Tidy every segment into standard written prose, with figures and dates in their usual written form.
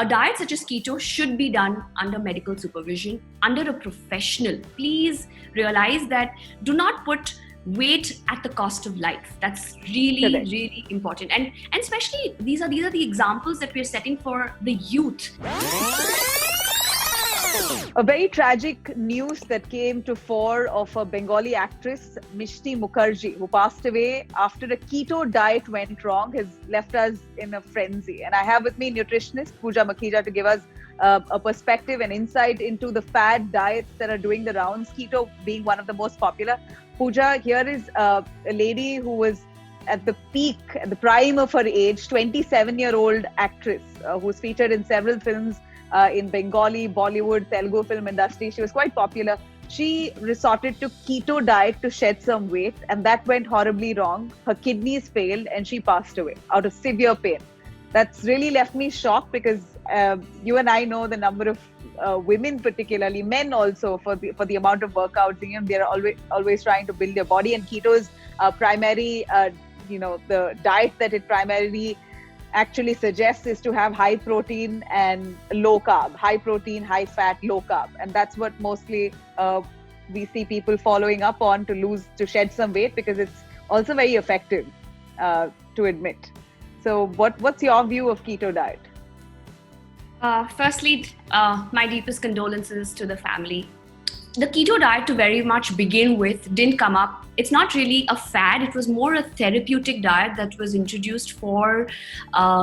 a diet such as keto should be done under medical supervision, under a professional. Please realize that do not put weight at the cost of life. That's really, really important. And especially these are the examples that we're setting for the youth. A very tragic news that came to fore of a Bengali actress, Mishti Mukherjee, who passed away after a keto diet went wrong, has left us in a frenzy. And I have with me nutritionist Pooja Makhija to give us a perspective and insight into the fad diets that are doing the rounds, keto being one of the most popular. Pooja, here is a lady who was at the peak, at the prime of her age, 27-year-old actress who's featured in several films in Bengali, Bollywood, Telugu film industry. She was quite popular. She resorted to keto diet to shed some weight, and that went horribly wrong. Her kidneys failed and she passed away out of severe pain. That's really left me shocked because you and I know the number of women, particularly men also, for the amount of workouts they're always trying to build their body. And keto is primary, the diet that it primarily actually suggests is to have high protein and low carb, high protein, high fat, low carb. And that's what mostly we see people following up on to shed some weight, because it's also very effective to admit. So what's your view of keto diet? Firstly, my deepest condolences to the family. The keto diet, to very much begin with, didn't come up. It's not really a fad. It was more a therapeutic diet that was introduced for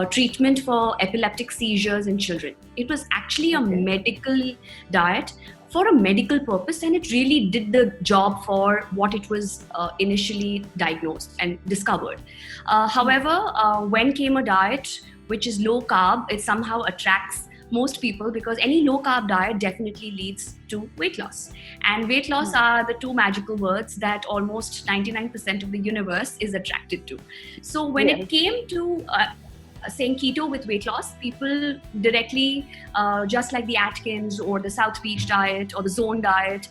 treatment for epileptic seizures in children. It was actually a medical diet for a medical purpose, and it really did the job for what it was initially diagnosed and discovered. However, when came a diet which is low carb, it somehow attracts most people, because any low carb diet definitely leads to weight loss. And weight loss are the two magical words that almost 99% of the universe is attracted to. So when it came to saying keto with weight loss, people directly, just like the Atkins or the South Beach diet or the Zone diet,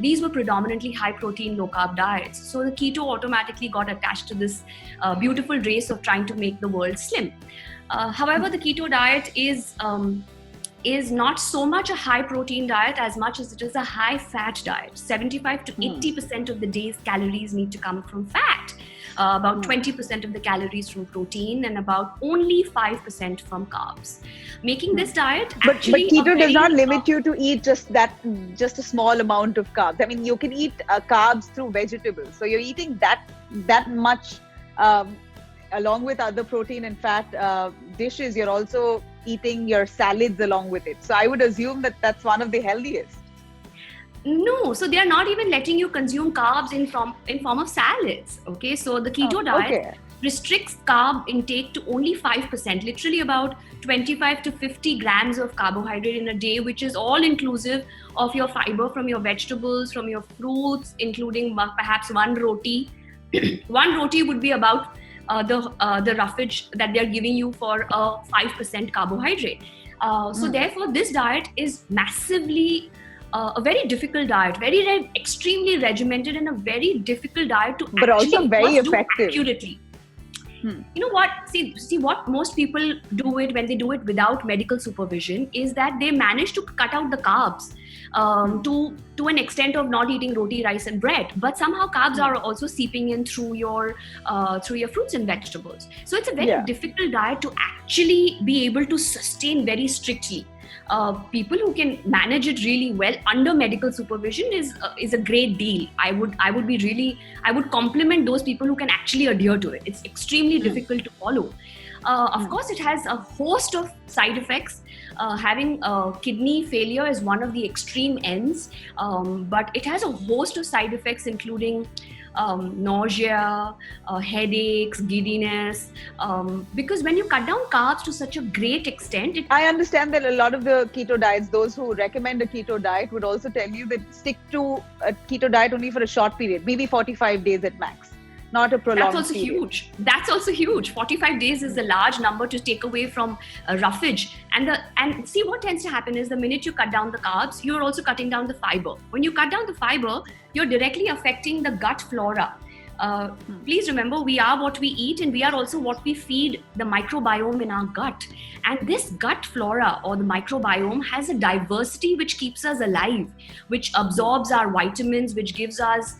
these were predominantly high protein, low carb diets. So the keto automatically got attached to this beautiful race of trying to make the world slim. However, the keto diet is not so much a high protein diet as much as it is a high fat diet. 75 to 80% of the day's calories need to come from fat. About 20% of the calories from protein, and about only 5% from carbs. Making this diet actually... But keto does not limit you to eat just a small amount of carbs. I mean, you can eat carbs through vegetables. So you're eating that much along with other protein and fat dishes. You're also eating your salads along with it. So I would assume that that's one of the healthiest. No, so they are not even letting you consume carbs in form of salads. Okay, so the keto diet restricts carb intake to only 5%, literally about 25 to 50 grams of carbohydrate in a day, which is all inclusive of your fiber from your vegetables, from your fruits, including perhaps one roti. One roti would be about the roughage that they're giving you for a 5% carbohydrate. So therefore, this diet is massively a very difficult diet, extremely regimented, and a very difficult diet to but also very effective accurately. You know what? See what most people do it when they do it without medical supervision is that they manage to cut out the carbs to an extent of not eating roti, rice, and bread. But somehow carbs are also seeping in through your fruits and vegetables. So it's a very difficult diet to actually be able to sustain very strictly. People who can manage it really well under medical supervision is a great deal. I would compliment those people who can actually adhere to it. It's extremely difficult to follow. Of course, it has a host of side effects. Having kidney failure is one of the extreme ends, but it has a host of side effects, including nausea, headaches, giddiness, because when you cut down carbs to such a great extent... I understand that a lot of the keto diets, those who recommend a keto diet would also tell you that stick to a keto diet only for a short period, maybe 45 days at max, not a prolonged period. That's also huge. 45 days is a large number to take away from roughage. And see, what tends to happen is the minute you cut down the carbs, you're also cutting down the fiber. When you cut down the fiber, you're directly affecting the gut flora. Please remember, we are what we eat, and we are also what we feed the microbiome in our gut. And this gut flora or the microbiome has a diversity which keeps us alive, which absorbs our vitamins, which gives us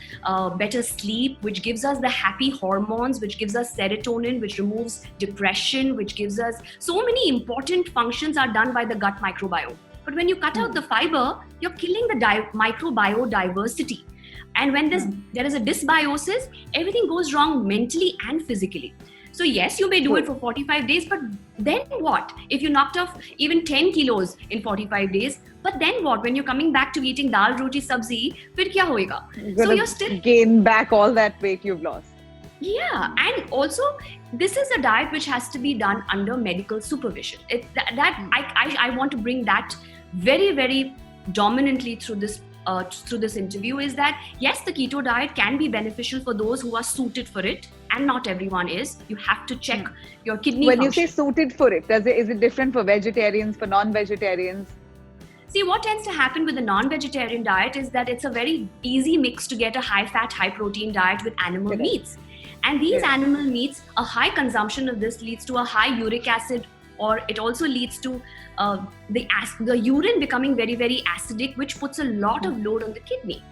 better sleep, which gives us the happy hormones, which gives us serotonin, which removes depression, which gives us so many important functions are done by the gut microbiome. But when you cut out the fiber, you're killing the microbiodiversity. And when there is a dysbiosis, everything goes wrong mentally and physically. So yes, you may do it for 45 days, but then what? If you knocked off even 10 kilos in 45 days, but then what? When you're coming back to eating dal, roti, sabzi, fir kya hoega? So you're still gain back all that weight you've lost. Yeah, and also this is a diet which has to be done under medical supervision. I want to bring that very, very dominantly through this interview, is that yes, the keto diet can be beneficial for those who are suited for it, and not everyone is. You have to check your kidney function. When you say suited for it, is it different for vegetarians, for non-vegetarians? See, what tends to happen with the non-vegetarian diet is that it's a very easy mix to get a high-fat, high-protein diet with animal meats. And these animal meats, a high consumption of this leads to a high uric acid, or it also leads to the urine becoming very, very acidic, which puts a lot of load on the kidney,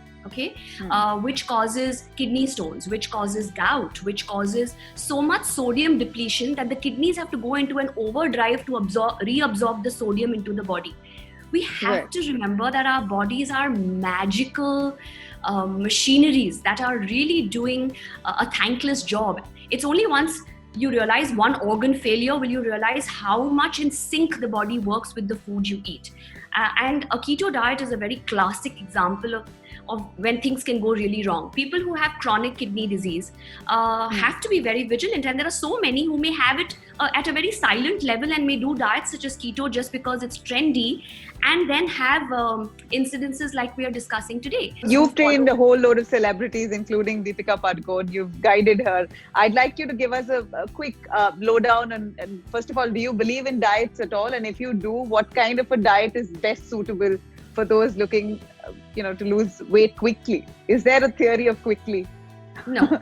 which causes kidney stones, which causes gout, which causes so much sodium depletion that the kidneys have to go into an overdrive to reabsorb the sodium into the body. We have to remember that our bodies are magical machineries that are really doing a thankless job. It's only once you realize one organ failure will you realize how much in sync the body works with the food you eat. And a keto diet is a very classic example of when things can go really wrong. People who have chronic kidney disease have to be very vigilant, and there are so many who may have it at a very silent level and may do diets such as keto just because it's trendy, and then have incidences like we are discussing today. You've trained a whole load of celebrities, including Deepika Padukone. You've guided her. I'd like you to give us a quick lowdown. And first of all, do you believe in diets at all? And if you do, what kind of a diet is best suitable for those looking, to lose weight quickly? Is there a theory of quickly? No.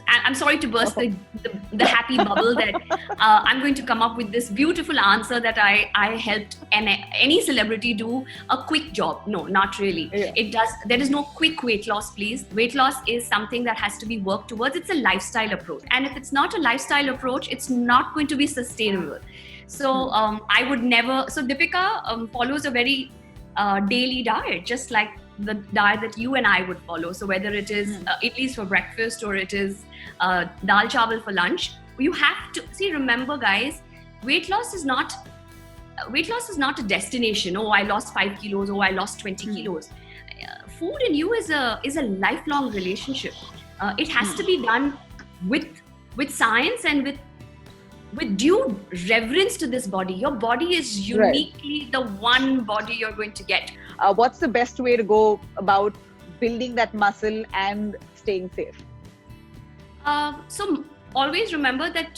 I'm sorry to burst the happy bubble that I'm going to come up with this beautiful answer that I helped any celebrity do a quick job. No, not really. Yeah. There is no quick weight loss, please. Weight loss is something that has to be worked towards. It's a lifestyle approach. And if it's not a lifestyle approach, it's not going to be sustainable. So I would never. So Deepika follows a very daily diet, just like the diet that you and I would follow. So whether it is idlis for breakfast or it is dal chawal for lunch, you have to remember, guys, weight loss is not a destination. Oh, I lost 5 kilos. Oh, I lost 20 kilos. Food and you is a lifelong relationship. It has to be done with science and with due reverence to this body. Your body is uniquely the one body you're going to get. What's the best way to go about building that muscle and staying safe? So always remember that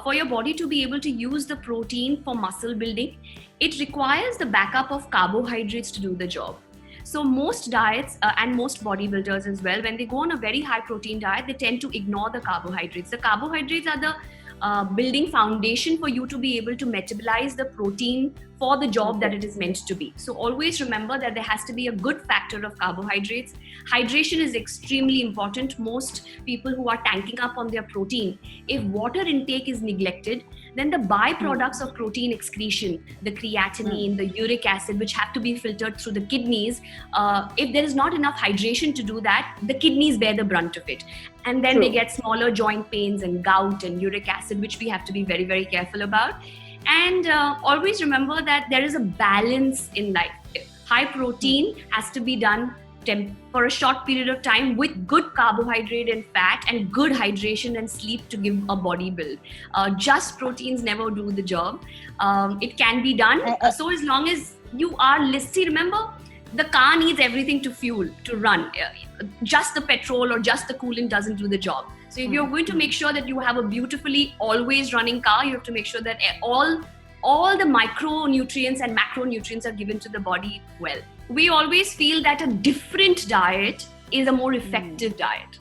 for your body to be able to use the protein for muscle building, it requires the backup of carbohydrates to do the job. So most diets and most bodybuilders as well, when they go on a very high protein diet, they tend to ignore the carbohydrates. The carbohydrates are the building foundation for you to be able to metabolize the protein for the job that it is meant to be. So always remember that there has to be a good factor of carbohydrates. Hydration is extremely important. Most people who are tanking up on their protein, if water intake is neglected, then the byproducts of protein excretion, the creatinine, the uric acid, which have to be filtered through the kidneys, if there is not enough hydration to do that, the kidneys bear the brunt of it. And then they get smaller joint pains and gout and uric acid, which we have to be very, very careful about. And always remember that there is a balance in life. High protein has to be done for a short period of time with good carbohydrate and fat and good hydration and sleep to give a body build. Just proteins never do the job. It can be done. So as long as you are listed, remember, the car needs everything to fuel, to run. Just the petrol or just the coolant doesn't do the job. So if you're going to make sure that you have a beautifully always running car, you have to make sure that all the micronutrients and macronutrients are given to the body well. We always feel that a different diet is a more effective diet.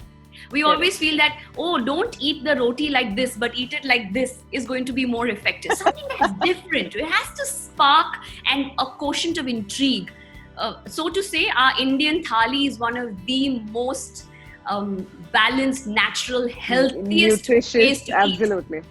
We always feel that, oh, don't eat the roti like this, but eat it like this is going to be more effective. Something that is different. It has to spark and a quotient of intrigue. So to say, our Indian thali is one of the most balanced, natural, healthiest ways to absolutely. eat.